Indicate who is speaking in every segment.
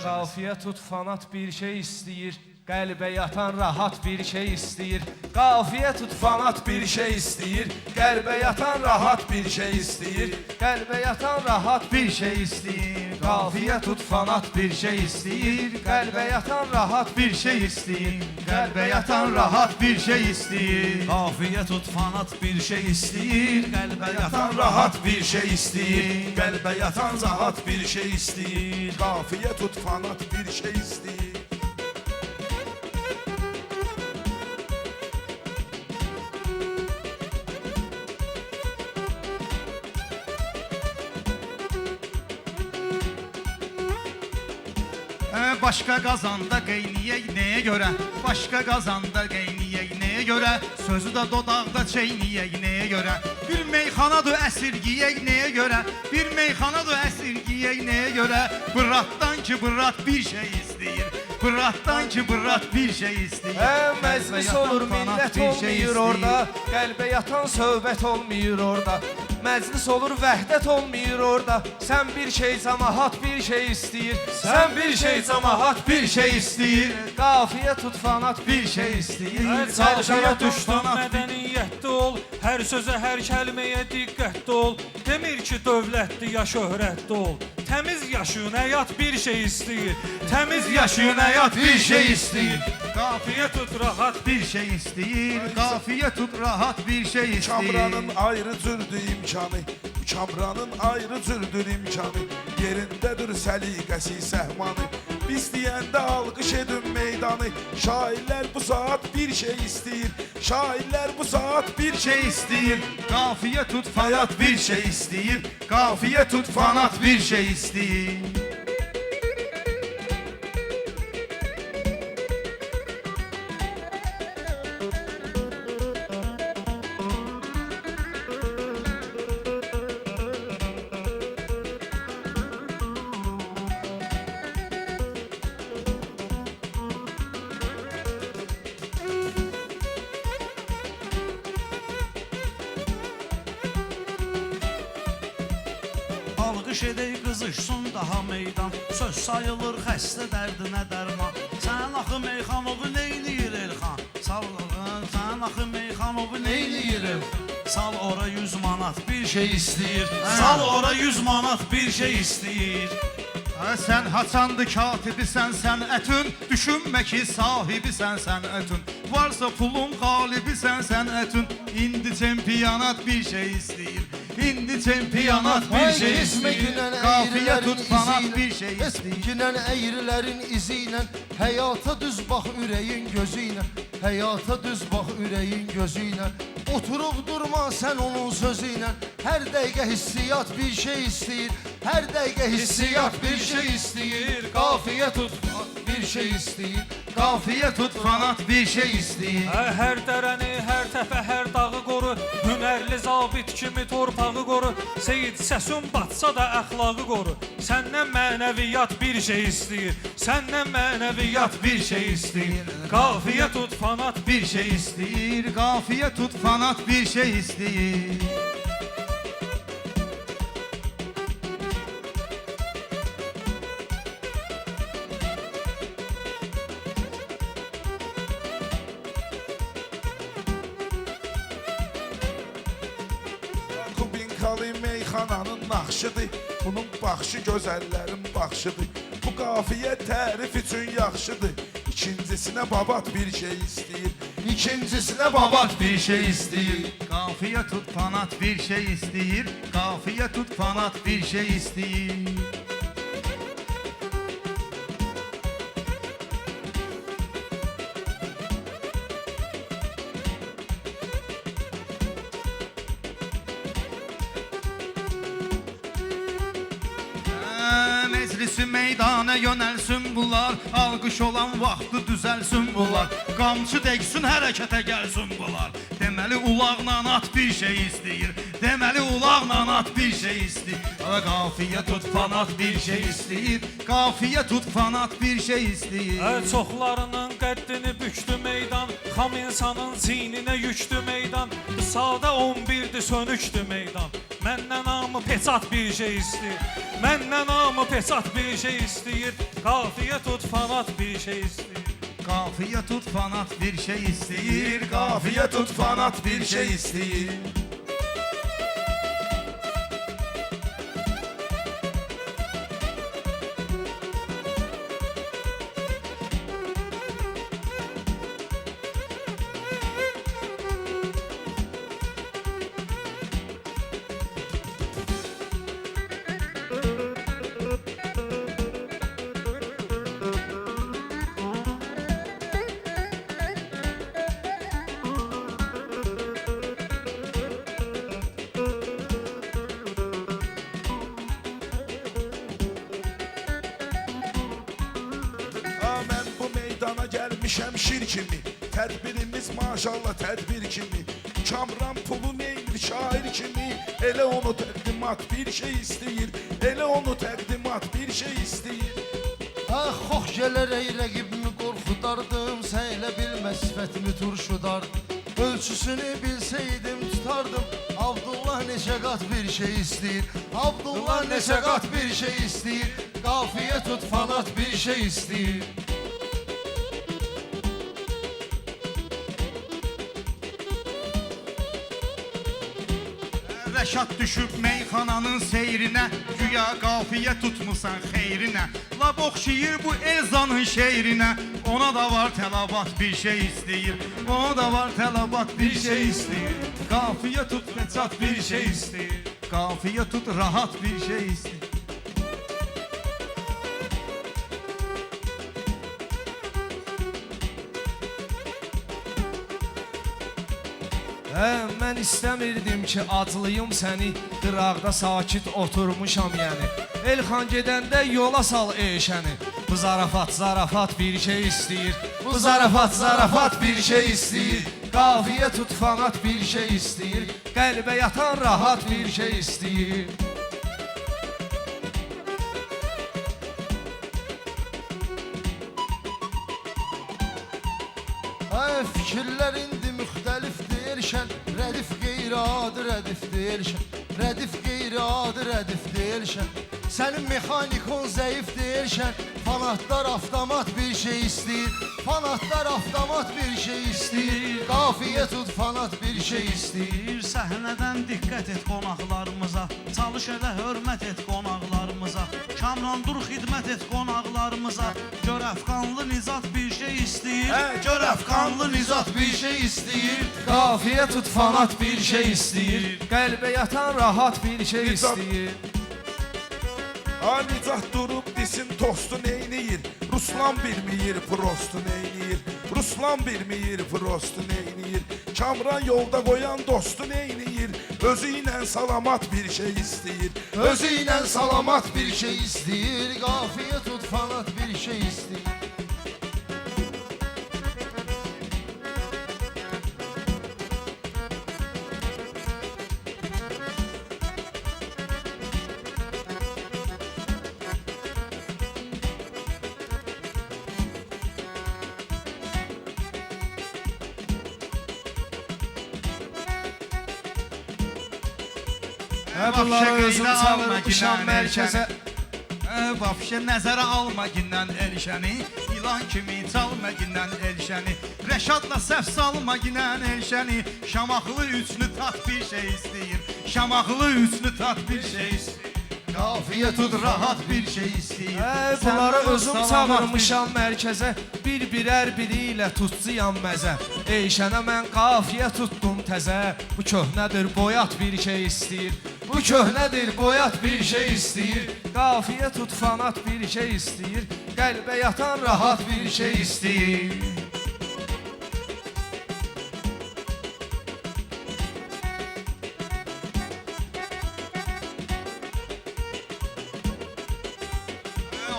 Speaker 1: Qafiyə tut fanat bir şey istəyir, qəlbə yatan rahat bir şey istəyir. Qafiyə tut fanat bir şey istəyir, qəlbə yatan rahat bir şey istəyir. Qəlbə yatan rahat bir şey istəyir. Qafiyə tut fanat bir şey istəyir, qəlbə yatan rahat bir şey istəyir. Qəlbə yatan rahat bir şey istəyir.
Speaker 2: Qafiyə tut fanat bir şey istəyir, qəlbə yatan rahat bir şey istəyir. Qəlbə yatan rahat bir şey istəyir.
Speaker 3: Qafiyə tut fanat bir şey istəyir.
Speaker 2: Başqa qazanda qeyniyək nəyə görə? Başqa qazanda qeyniyək nəyə görə? Sözü də dodaqda çeyniyək nəyə görə? Bir meyxanadır əsirgiyək nəyə görə? Bir meyxanadır əsirgiyək nəyə görə? Bıratdan ki bırat bir şey istəyir. Bıratdan ki bırat bir şey istəyir.
Speaker 1: Məclis olur millət olmayır orada, qəlbə yatan söhbət olmayır orada. Məclis olur vəhdət olmayır orada. Sən bir şey camahat bir şey istəyir. Sən bir şey camahat bir şey istəyir. Qafiyə tut fanat bir şey istəyir.
Speaker 4: Çalışana düşdün mədəniyyətli ol, hər sözə hər kəlməyə diqqətli ol. Demir ki dövlətli ya şöhrətli ol. Təmiz yaşayın həyat bir şey istəyir. Təmiz yaşayın həyat bir şey istəyir. Qafiyə tut rahat
Speaker 2: bir şey istəyir. Qafiyə tut rahat bir şey istəyir.
Speaker 3: Kamranın ayrı cürdür imkanı, kamranın ayrı cürdür imkanı. Yerindədir səliqəsi səhmanı. Biz deyəndə alqış edin meydanı. Şairlər bu saat bir şey istəyir. Şairlər bu saat bir şey istəyir.
Speaker 2: Qafiyə tut fanat bir şey istəyir. Qafiyə tut fanat bir şey istəyir. Alqış edək qızışsın daha meydan. Söz sayılır xəstə dərdinə dərman. Sən axı meyxanovu neyləyir Elxan? Sağlığın sən axı meyxanovu neyləyir Elxan? Sal ora 100 manat bir şey istəyir. Sal ora 100 manat bir şey istəyir. Sən haçandı katibisən sənətin. Düşünmə ki sahibisən sənətin. Varsa pulun qalibisən sənətin. İndi çempionat bir şey istəyir. İndi çempionat bir şey istəyir. Qafiyə tut fanat bir şey istəyir.
Speaker 5: Ginən əyrilərin izi ilə, həyata düz bax ürəyin gözü ilə. Həyata düz bax ürəyin gözü ilə. Oturub durma sən onun sözü ilə. Hər dəqiqə hissiyat bir şey istəyir. Hər dəqiqə hissiyat bir şey istəyir. Qafiyə tut bir şey istəyir.
Speaker 2: Qafiyə tut fanat bir şey istəyir.
Speaker 4: Hər dərəni, hər təpə, hər dağı qoru. Hünərli zabit kimi torpağı qoru. Seyid səsun batsa da əxlaqı qoru. Səndən mənəviyyat bir şey istəyir. Səndən mənəviyyat bir şey istəyir. Qafiyə tut fanat
Speaker 2: bir şey istəyir. Qafiyə tut fanat bir şey istəyir.
Speaker 3: Kubinkalı meyxananın naxşıdır. Bunun baxışı gözəllərin baxışıdır. Bu qafiyə tərif üçün yaxşıdır. İkincisinə babat bir şey istəyir. İkincisinə babat
Speaker 2: bir şey istəyir. Qafiyə tut fanat bir şey istəyir. Qafiyə tut fanat bir şey istəyir. Meclisi meydana yönəlsin bunlar. Alqış olan vaxtı düzəlsin bunlar. Qamçı dəgsin hərəkətə gəlsin bunlar. Deməli ulaqla at bir şey istəyir. Deməli ulaqla at bir şey istəyir. Qafiyə tut fanat bir şey istəyir. Qafiyə tut fanat bir şey istəyir.
Speaker 4: Çoxlarının qəddini bükdü meydan. Xam insanın ziyninə yüktü meydan. Sadə 11'di sönüktü meydan. Məndən hamı peçat bir şey istəyir. Məndən hamı peçat bir şey istəyir. Qafiyə tut fanat bir şey istəyir.
Speaker 2: Qafiyə tut fanat bir şey istəyir.
Speaker 3: Qafiyə tut fanat bir şey istəyir. Mən bu meydana gəlmişəm şir kimi. Tədbirimiz maşallah tədbir kimi. Kamran pulu neyir şair kimi. Elə onu təqdimat bir şey istəyir. Elə onu təqdimat bir şey istəyir.
Speaker 5: Ah, xox gələrək rəqibimi qorxudardım. Sən elə bilmə sifətimi turşudardım. Ölçüsünü bilsəydim tutardım. Abdullah neçə qat bir şey istəyir. Abdullah neçə qat bir şey istəyir. Qafiyə tut fanat bir şey istəyir.
Speaker 2: Rəşad düşüb meyxananın seyrinə, güya qafiyə tutmusan xeyrinə. Lab oxşayır bu Elzanın şeirinə, ona da var tələbat bir şey istəyir. Ona da var tələbat bir şey istəyir. Qafiyə tut peçat bir şey istəyir. Qafiyə tut rahat bir şey istəyir.
Speaker 1: Mən istəmirdim ki aclıyım səni. Qıraqda sakit oturmuşam yəni. Elxan gedəndə yola sal eşəni. Bu zarafat bir şey istəyir. Bu zarafat bir şey istəyir. Qafiyə tut fanat bir şey istəyir. Qəlbə yatan rahat bir şey istəyir.
Speaker 5: Fikirlər indi müxtəlif deyirsən. Rədif qeyri-adi rədif deyirsən. Rədif qeyri-adi rədif deyirsən. Sənin mexanikon zəif deyirsən. Fanatlar avtomat bir şey istəyir. Fanatlar avtomat bir şey istəyir. Qafiyə tut fanat bir şey istəyir.
Speaker 2: Səhnədən diqqət et qonaqlarımıza, çalış elə hörmət et qonaqlarımıza. Kamran dur xidmət et qonaqlarımıza. Gör əfqanlı nizat bir şey istəyir. Gör əfqanlı nizat bir şey istəyir.
Speaker 1: Qafiyə tut fanat bir şey istəyir. Qəlbə yatan rahat bir şey istəyir.
Speaker 3: Nicah durub desin tostu neyniyir. Ruslan bilməyir prostu neyniyir. Ruslan bilməyir prostu neyniyir. Kamran yolda qoyan dostu neyniyir. Özü ilə salamat bir şey istəyir.
Speaker 5: Özü ilə salamat bir şey istəyir. Qafiyə tut fanat bir şey istəyir.
Speaker 1: Bunları özüm çağırmışam mərkəzə.
Speaker 2: Vəfşə nəzərə alma gindən elşəni. İlan kimi çalma gindən elşəni. Rəşadla səhv salma gindən elşəni. Şamaxılı üçlü tat bir şey istəyir. Şamaxılı üçlü tat bir şey istəyir. Qafiyə tut rahat bir şey istəyir.
Speaker 1: Bunları özüm çağırmışam mərkəzə. Bir-birər biri ilə tutcuyam məzə. Eyşənə mən qafiyə tutdum təzə. Bu köhnədir boyat bir şey istəyir. Bu köhnədir boyat bir şey istəyir. Qafiyə tut fanat bir şey istəyir. Qəlbə yatan rahat bir şey istəyir.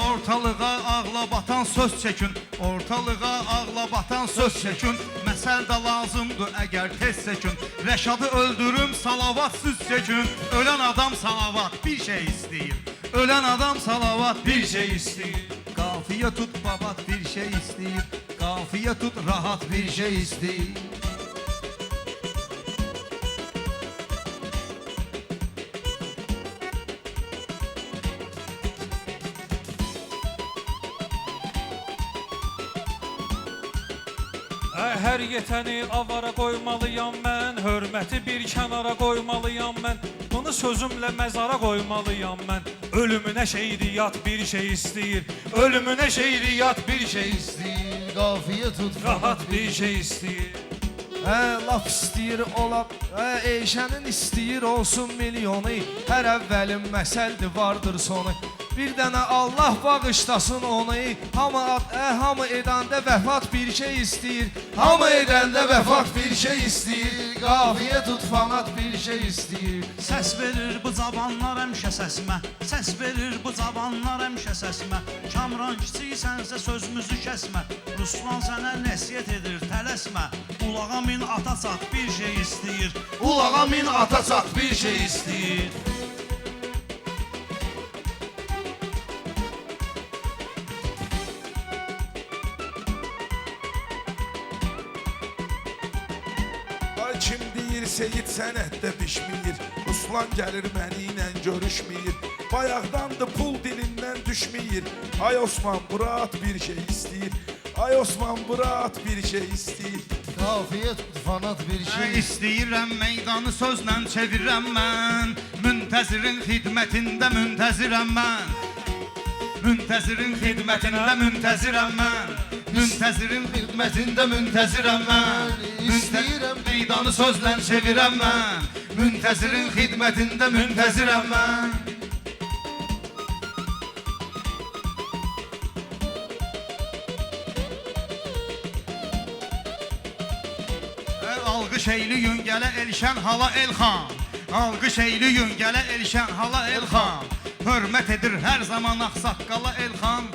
Speaker 2: Ortalığa ağla batan söz çəkin. Ortalığa ağla batan söz çəkin. Məsəl də lazımdır əgər tez çəkin. Rəşadı öldürüm salavat süz çəkin. Ölən adam salavat bir şey istəyir. Ölən adam salavat bir şey istəyir. Qafiyə tut babat bir şey istəyir. Qafiyə tut rahat bir şey istəyir.
Speaker 4: Hər yetəni avara qoymalıyam mən, hörməti bir kənara qoymalıyam mən, bunu sözümlə məzara qoymalıyam mən. Ölümünə şeiriyyat bir şey istəyir, ölümünə şeiriyyat bir şey istəyir,
Speaker 5: Qafiyə tut
Speaker 4: rahat bir şey istəyir.
Speaker 1: Laf istəyir ola, Eyşənin istəyir olsun milyonu. Hər əvvəlin məsəldir vardır sonu. Bir dənə Allah bağışlasın onu. Hamı edəndə vəfat bir şey istəyir, hamı edəndə vəfat bir şey istəyir, qafiyə tut fanat bir şey istəyir.
Speaker 2: Səs verir bu cavanlar həmişə səsimə, səs verir bu cavanlar həmişə səsimə. Kamran kiçiksənsə sözümüzü kəsmə, Ruslan sənə nəsiyyət edir tələsmə. Ulağa min ata çat bir şey istəyir,
Speaker 1: Ulağa min ata çat bir şey istəyir.
Speaker 3: Ay kim deyir Seyid sənətdə pişməyir, Ruslan gəlir məni ilə görüşməyir, bayaqdandır pul dilindən düşməyir. Ay Osman Murat bir şey istəyir, ay Osman Murat bir şey istəyir.
Speaker 5: Qafiyə tut fanat bir şey
Speaker 6: İstəyirəm meydanı sözlə çevirəm mən, Müntəzirin xidmətində müntəzirəm mən, Müntəzirin xidmətində müntəzirəm mən, Müntəzirin xidmətində müntəzirəm mən. İstəyirəm meydanı sözlə çevirəm mən, Müntəzirin xidmətində müntəzirəm mən. Alqış eyliyin gələ Elşən hala Elxan, Alqış eyliyin gələ Elşən hala Elxan, hörmət edir hər zaman ağsaqqala Elxan,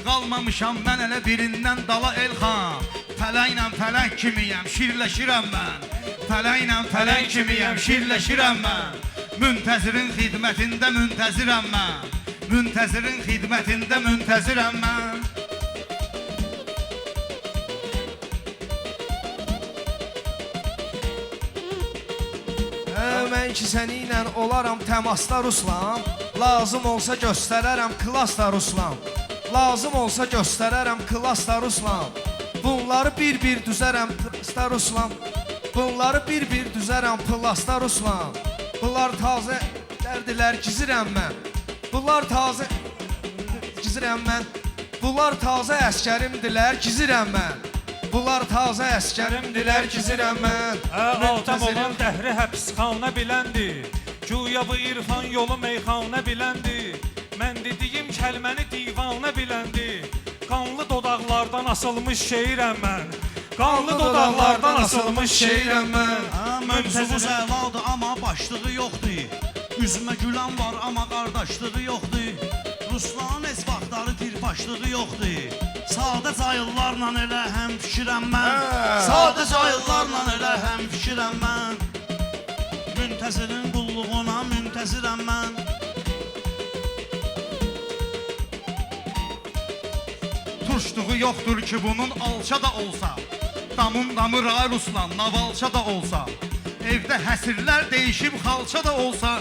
Speaker 6: qalmamışam mən elə birindən dala Elxan. Fələklə fələk kimiyəm, şirləşirəm mən, Fələklə fələk kimiyəm, şirləşirəm mən, Müntəzirin xidmətində müntəzirəm mən, Müntəzirin xidmətində müntəzirəm mən.
Speaker 1: Mən ki səninlə olaram təmasda Ruslan, lazım olsa göstərərəm klasda Ruslan, lazım olsa göstərərəm klasda Ruslan. Bunları bir-bir düzərəm plasta Ruslan, bunları bir-bir düzərəm plasta Ruslan. Bunlar tazə dərdilər gizirəm mən, bunlar tazə gizirəm mən, bunlar tazə əskərimdilər gizirəm mən. Bunlar tazə əskərimdilər gizirəm mən.
Speaker 4: Adam olan dəhri həbsxana biləndi, Güya bu irfan yolu meyxana biləndi, Mən dediyim kəlməni divana biləndi, Qanlı dodaqlardan asılmış şeirəm mən, Qanlı dodaqlardan asılmış şeirəm mən.
Speaker 2: Mövzubu zəvadır amma başlığı yoxdur, Üzümə gülən var amma qardaşlığı yoxdur, Ruslan heç vaxtları tirpaşlığı yoxdur, Sadə cayıllarla elə həm fikirəm mən, Sadə cayıllarla elə həm fikirəm mən, Müntəzirin qulluğuna müntəzirəm mən.
Speaker 6: Turşluğu yoxdur ki bunun alça da olsa, Damın damır ay Ruslan navalça da olsa, Evdə həsirlər değişib xalça da olsa,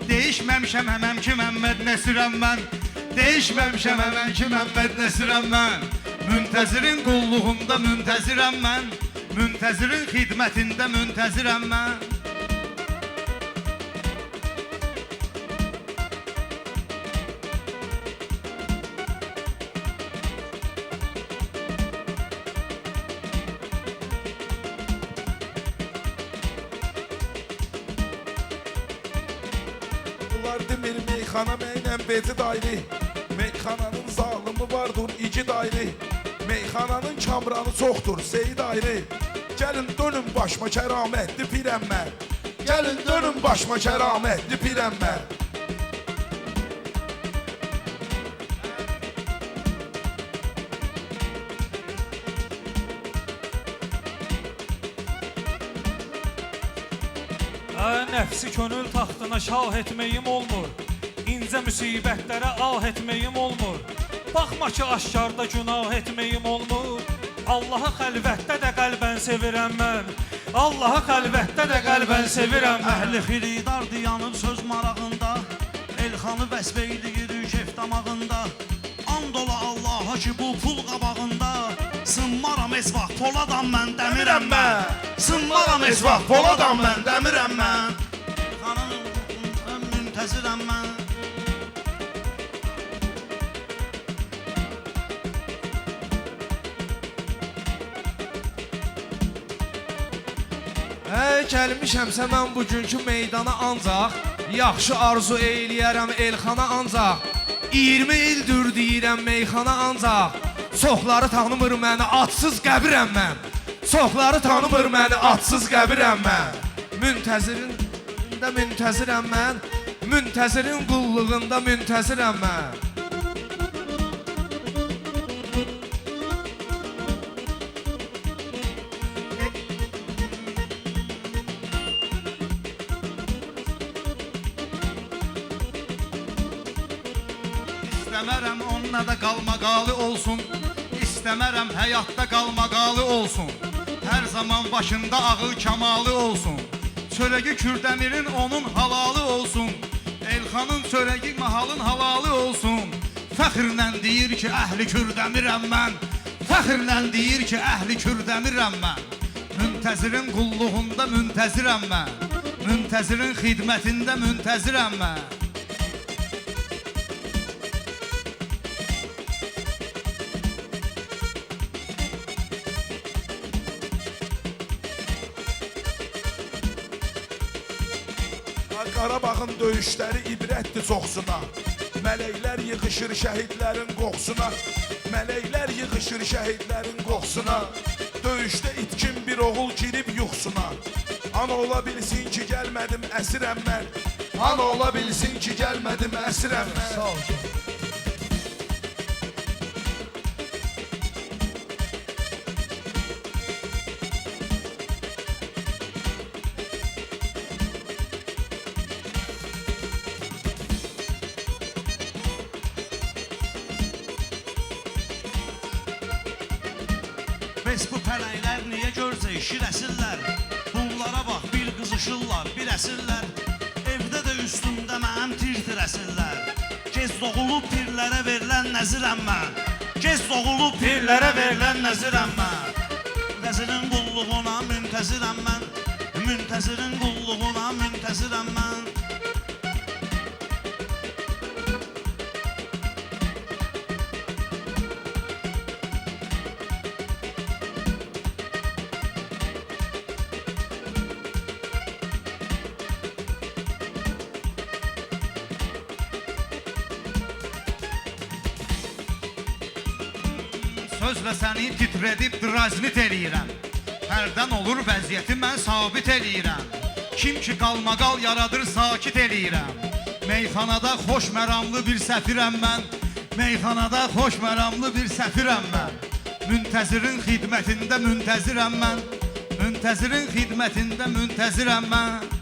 Speaker 6: Değişməmişəm həməm ki Məmməd Nəsirəm mən, Değişməmişəm həməm ki Məmməd Nəsirəm mən, Müntəzirin qulluğunda müntəzirəm mən, Müntəzirin xidmətində müntəzirəm mən.
Speaker 3: Bunlar demir meyxana mənlə beci dayri, Meyxananın zalımı vardır iki dayri, Meyxananın kamranı çoxdur Seyid ayrı. Gəlin dönün başıma kəramətli pirəm mən, Gəlin dönün başıma kəramətli pirəm mən.
Speaker 4: Nəfsi könül taxtına şah etməyim olmur, İncə müsibətlərə ah etməyim olmur, Baxma ki aşkarda günah etməyim olmur, Allahı xəlvətdə də qəlbən sevirəm mən, Allahı xəlvətdə də qəlbən sevirəm mən.
Speaker 2: Əhli xiridar dayanıb söz marağında, Elxanı vəsf eyləyir kef damağında, And ola Allaha ki bu pul qabağında, Sınmaram esvah, poladam mən, dəmirəm mən.
Speaker 3: mən.
Speaker 2: Sınmaram esvah, poladam mən, dəmirəm mən. Xanım, müntəzirəm mən.
Speaker 1: Gəlmişəmsə mən bugünkü meydana ancaq yaxşı arzu eyləyərəm Elxana ancaq 20 ildir deyirəm meyxana ancaq çoxları tanımır məni adsız qəbirəm mən çoxları tanımır məni adsız qəbirəm mən müntəzirində müntəzirəm mən müntəzirin qulluğunda müntəzirəm mən
Speaker 6: İstəmərəm onunla da qalmaqalı olsun. İstəmərəm həyatda qalmaqalı olsun. Hər zaman başında ağı kamalı olsun. Çörəgi Kürdəmirin onun halalı olsun. Elxanın çörəgi mahalın halalı olsun. Fəxrlə deyir ki, əhli Kürdəmirəm mən. Fəxrlə deyir ki, əhli Kürdəmirəm mən. Müntəzirin qulluğunda müntəzirəm mən. Müntəzirin xidmətində müntəzirəm mən.
Speaker 3: Qarabağın döyüşləri ibrətdir çoxsuna. Mələklər yığışır şəhidlərin qoxusuna. Mələklər yığışır şəhidlərin qoxusuna. Döyüşdə itkin bir oğul girib yuxusuna. Ana ola bilsin ki, gəlmədim əsirəm mən. Ana ola bilsin ki, gəlmədim əsirəm mən.
Speaker 5: Sağ ol canım.
Speaker 2: Bəs bu pələklər niyə görcə şirəsirlər? Bunlara bax, bir qızışırlar, bir əsirlər. Evdə də üstümdə mənim tir-tir əsirlər. Gez doğulub pirlərə verilən nəzirəm mən. Gez doğulub pirlərə verilən nəzirəm mən. Nəzirin qulluğuna müntəzirəm mən. Müntəzirin qulluğuna müntəzirəm mən.
Speaker 6: Sözlə səni titrədib draznit eləyirəm. Hərdən olur vəziyyəti mən sabit eləyirəm. Kim ki qalmaqal yaradır sakit eləyirəm. Meyxanada xoş məramlı bir səfirəm mən. Meyxanada xoş məramlı bir səfirəm mən. Müntəzirin xidmətində müntəzirəm mən. Müntəzirin xidmətində müntəzirəm mən.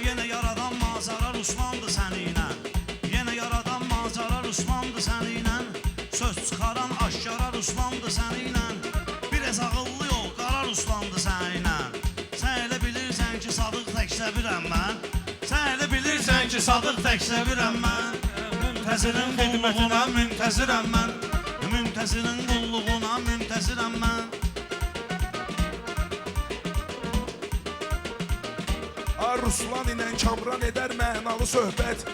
Speaker 2: Yenə yaradan mazarar Osmandı səninlə. Yenə yaradan mazarar Osmandı səninlə. Söz çıxaran aşkarar Osmandı səninlə. Biraz ağıllı yol qarar Osmandı səninlə. Sən elə bilirsən ki, Sadıq təksəbirəm mən. Sən elə bilirsən ki, Sadıq təksəbirəm mən. Müntəzirin qulluğuna müntəzirəm mən. Müntəzirin qulluğuna müntəzirəm mən.
Speaker 3: Ruslan ilə Kamran edər mənalı söhbət.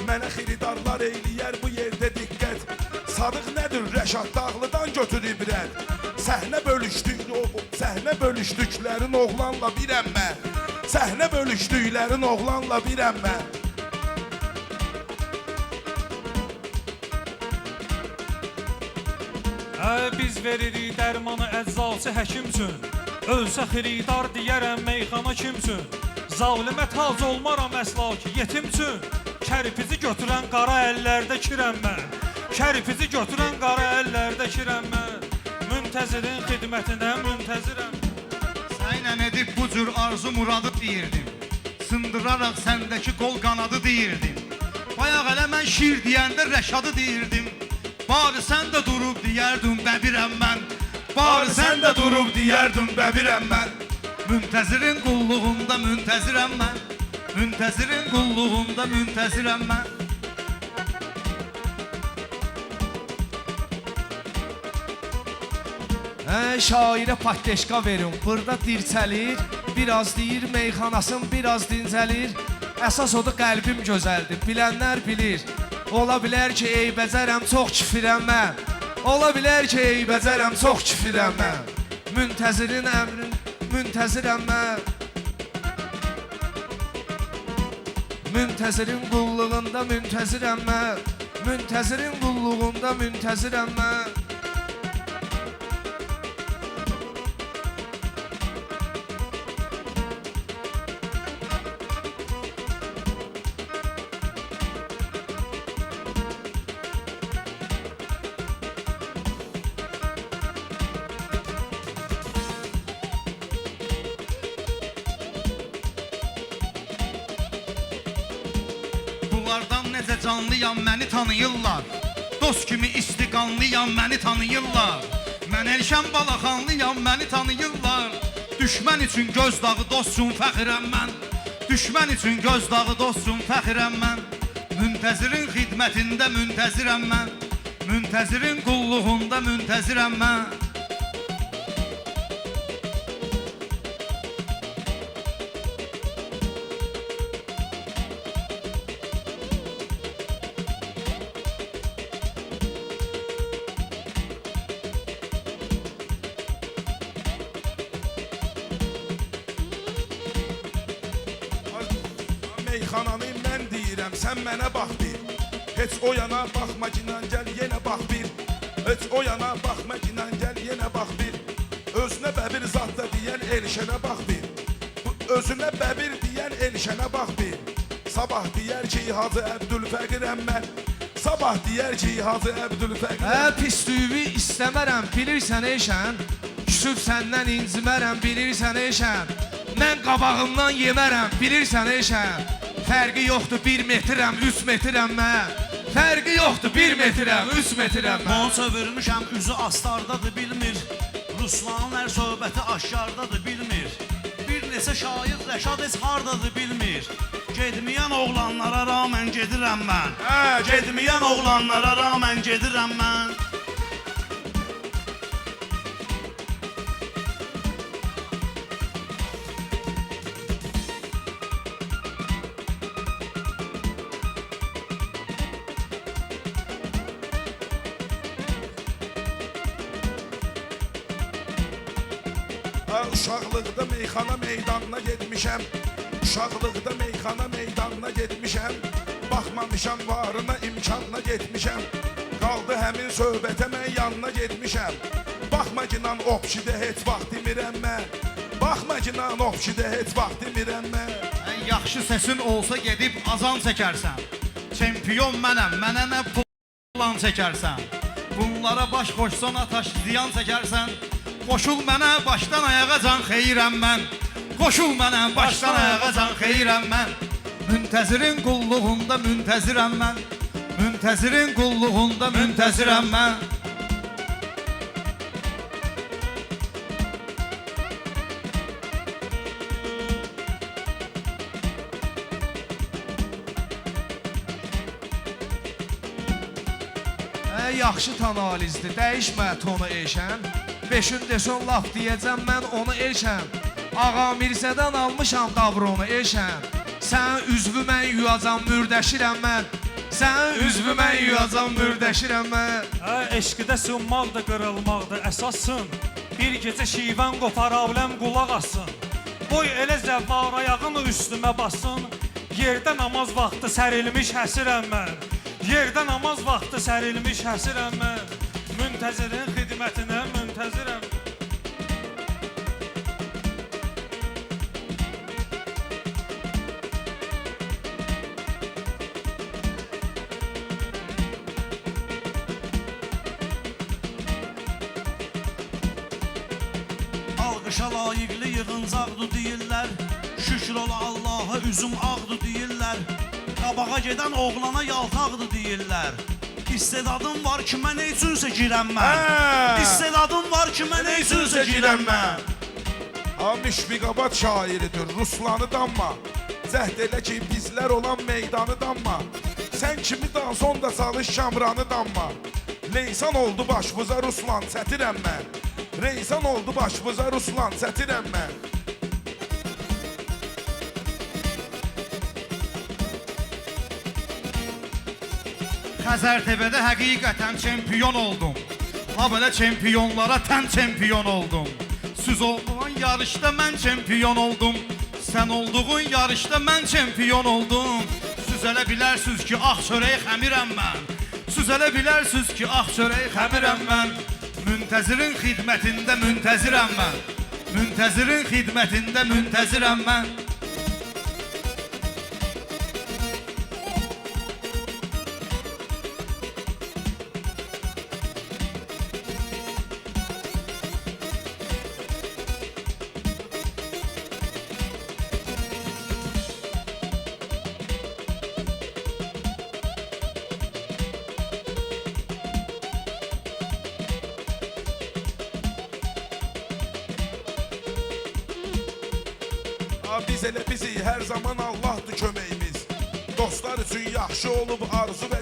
Speaker 3: Mənə xiridarlar eyləyər bu yerdə diqqət. Sadıq nədir Rəşad Dağlıdan götür ibrət. Səhnə bölüşdüklərin oğlanla birəm mən. Səhnə bölüşdüklərin oğlanla birəm mən.
Speaker 4: Biz veririk dərmanı əczaçı həkim üçün. Ölsə xiridar deyərəm meyxana kimsin? Zalimə tac olmaram əsla ki yetimsin. Kərpizi götürən qara əllərdə kirəm mən. Kərpizi götürən qara əllərdə kirəm mən. Müntəzirin xidmətinə müntəzirəm.
Speaker 6: Səylə edib bu cür arzu muradı deyirdim. Sındıraraq səndəki qol qanadı deyirdim. Bayaq elə mən şir deyəndə rəşadı deyirdim. Bari sən də durub deyərdin bəbirəm mən. Bari sən də durub deyərdin bəbirəm mən. Müntəzirin qulluğunda müntəzirəm mən. Müntəzirin qulluğunda müntəzirəm mən.
Speaker 1: Şairə patdeşka verin, burada dirçəlir. Biraz deyir meyxanasın, biraz dincəlir. Əsas odur qəlbim gözəldir, bilənlər bilir. Ola bilər ki eybəcərəm, çox kifirəm mən. Ola bilər ki eybəcərəm, çox kifirəm mən. Müntəzirin əmrin, müntəzirəm mən. Müntəzirin qulluğunda müntəzirəm mən. Müntəzirin qulluğunda müntəzirəm mən.
Speaker 6: Bunlardan necə canlıyam məni tanıyırlar. Dost kimi istiqanlıyam məni tanıyırlar. Mən Elşən Balaxanlıyam məni tanıyırlar. Düşmən üçün göz dağı, dost üçün fəxirəm mən. Düşmən üçün göz dağı, dost üçün fəxirəm mən. Müntəzirin xidmətində müntəzirəm mən. Müntəzirin qulluğunda müntəzirəm mən.
Speaker 3: Meyxananı mən deyirəm, sən mənə bax bir. Heç o yana baxma ginan gəl yenə bax bir. Heç o yana baxma ginan gəl yenə bax bir. Özünə bəbir zat da deyən Elşənə bax bir. Özünə bəbir deyən Elşənə bax bir. Sabah deyər ki Hacı Əbdülfəqirəm mən. Sabah deyər ki Hacı Əbdülfəqirəm.
Speaker 1: Pislüyü istəmərəm, bilirsən Elşən. Küsüb səndən incimərəm, bilirsən Elşən. Mən qabağımdan yemərəm, bilirsən Elşən. Fərqi yoxdur 1 metrəm, 3 metrəm mən. Fərqi yoxdur 1 metrəm, 3 metrəm mən.
Speaker 2: Qol çevirmişəm, üzü astardadır bilmir. Ruslanın hər söhbəti aşkardadır bilmir. Bir neçə şair Rəşad heç hardadır bilmir. Gedməyən oğlanlara rağmen gedirəm mən. Gedməyən oğlanlara rağmen gedirəm mən.
Speaker 3: Uşaqlıqda meyxana meydanına getmişəm. Uşaqlıqda meyxana meydanına getmişəm. Baxmamışam varına imkanına getmişəm. Qaldı həmin söhbətə mən yanına getmişəm. Baxma ki nan opşidə heç vaxt demirəm mən. Baxma ki nan opşidə heç vaxt demirəm mən.
Speaker 6: Ən yaxşı səsin olsa gedib azan çəkərsən. Çempion mənəm, mənə nə plan çəkərsən. Bunlara baş qoşsan ataş ziyan çəkərsən. Qoşul mənə başdan ayağa can xeyirəm mən. Qoşul mənə başdan ayağa can xeyirəm mən. Müntəzirin qulluğunda müntəzirəm mən. Müntəzirin qulluğunda müntəzirəm mən.
Speaker 1: Yaxşı tanalizdir, dəyişmə tonu Elşən. 5-ün desən laf deyəcəm mən onu Elşən. Ağa Mirzədən almışam qavronu Elşən. Sənin üzvü mən yuyacam, mürdəşirəm mən. Sənin üzvü mən yuyacam, mürdəşirəm mən.
Speaker 4: Eşqidə sınmaqdır, qırılmaqdır əsassın. Bir gecə şivən qopar, aləm qulaq assın. Qoy elə zəvvar ayağını üstümə bassın. Yerdə namaz vaxtı sərilmiş həsirəm mən. Yerdə namaz vaxtı sərilmiş həsirəm mən. Müntəzirin xidmətinə müntəzirəm.
Speaker 2: Coşa layiqli yığıncaqdır deyirlər. Şükür ola Allaha üzüm ağdır deyirlər. Qabağa gedən oğlana yaltaqdır deyirlər. İstedadım var ki mən nə üçünsə girəm mən. İstedadım var ki mən nə üçünsə girəm mən.
Speaker 3: Müşfiqabad şairidir, Ruslanı danma. Cəhd elə ki bizlər olan meydanı danma. Sən kimi dan sonda çalış Şamranı danma. Leysan oldu başımıza Ruslan çətirəm mən. Reysan oldu başımıza Ruslan çətirəm mən.
Speaker 6: Xəzər TV-də həqiqətən çempion oldum. Ha belə çempionlara tən çempion oldum. Siz olduğun yarışda mən çempion oldum. Sən olduğun yarışda mən çempion oldum. Siz elə bilərsiniz ki, ax çörək xəmirəm mən. Siz elə bilərsiniz ki, ax çörək xəmirəm mən. Müntəzirin xidmətində müntəzirəm mən. Müntəzirin xidmətində müntəzirəm mən.
Speaker 3: Biz elə bizi hər zaman Allahdır köməyimiz. Dostlar üçün yaxşı olub arzu və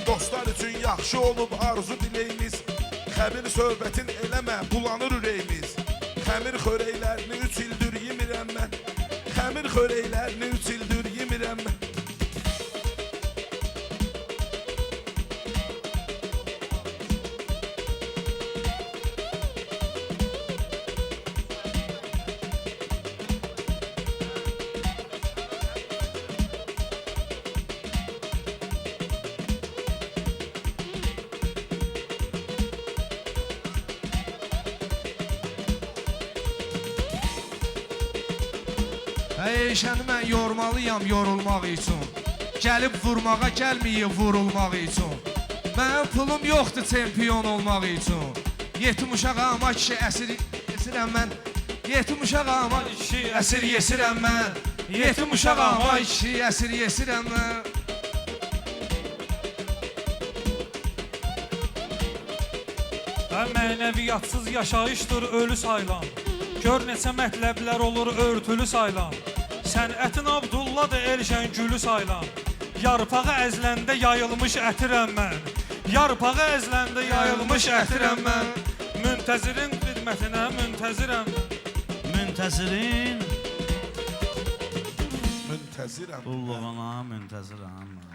Speaker 3: dostlar üçün yaxşı olub arzu diləyimiz. Xəbir söhbətin eləmə, bulanır ürəyimiz. Xəmir xörəklərini 3 ildir yemirəm mən. Xəmir xörəklərini 3 ildir yemirəm mən.
Speaker 1: Eşəni mən yormalıyam yorulmaq üçün. Gəlib vurmağa gəlməyib vurulmaq üçün. Mənim pulum yoxdur çempion olmaq üçün. Yetim uşağam kişi əsir yesirəm mən. Yetim uşağam kişi əsir yesirəm mən. Yetim uşağam kişi əsir yesirəm mən.
Speaker 4: Mənəviyyatsız yaşayışdır ölü sayılan. Gör neçə mətləblər olur örtülü sayılan. Sənətin Abdulladır Elşən gülü sayılan. Yarpağı əzləndə yayılmış ətirəm mən. Yarpağı əzləndə yayılmış ətirəm mən. Müntəzirin xidmətinə müntəzirəm.
Speaker 2: Müntəzirin
Speaker 3: Müntəzirəm.
Speaker 2: qulluğuna müntəzirəm.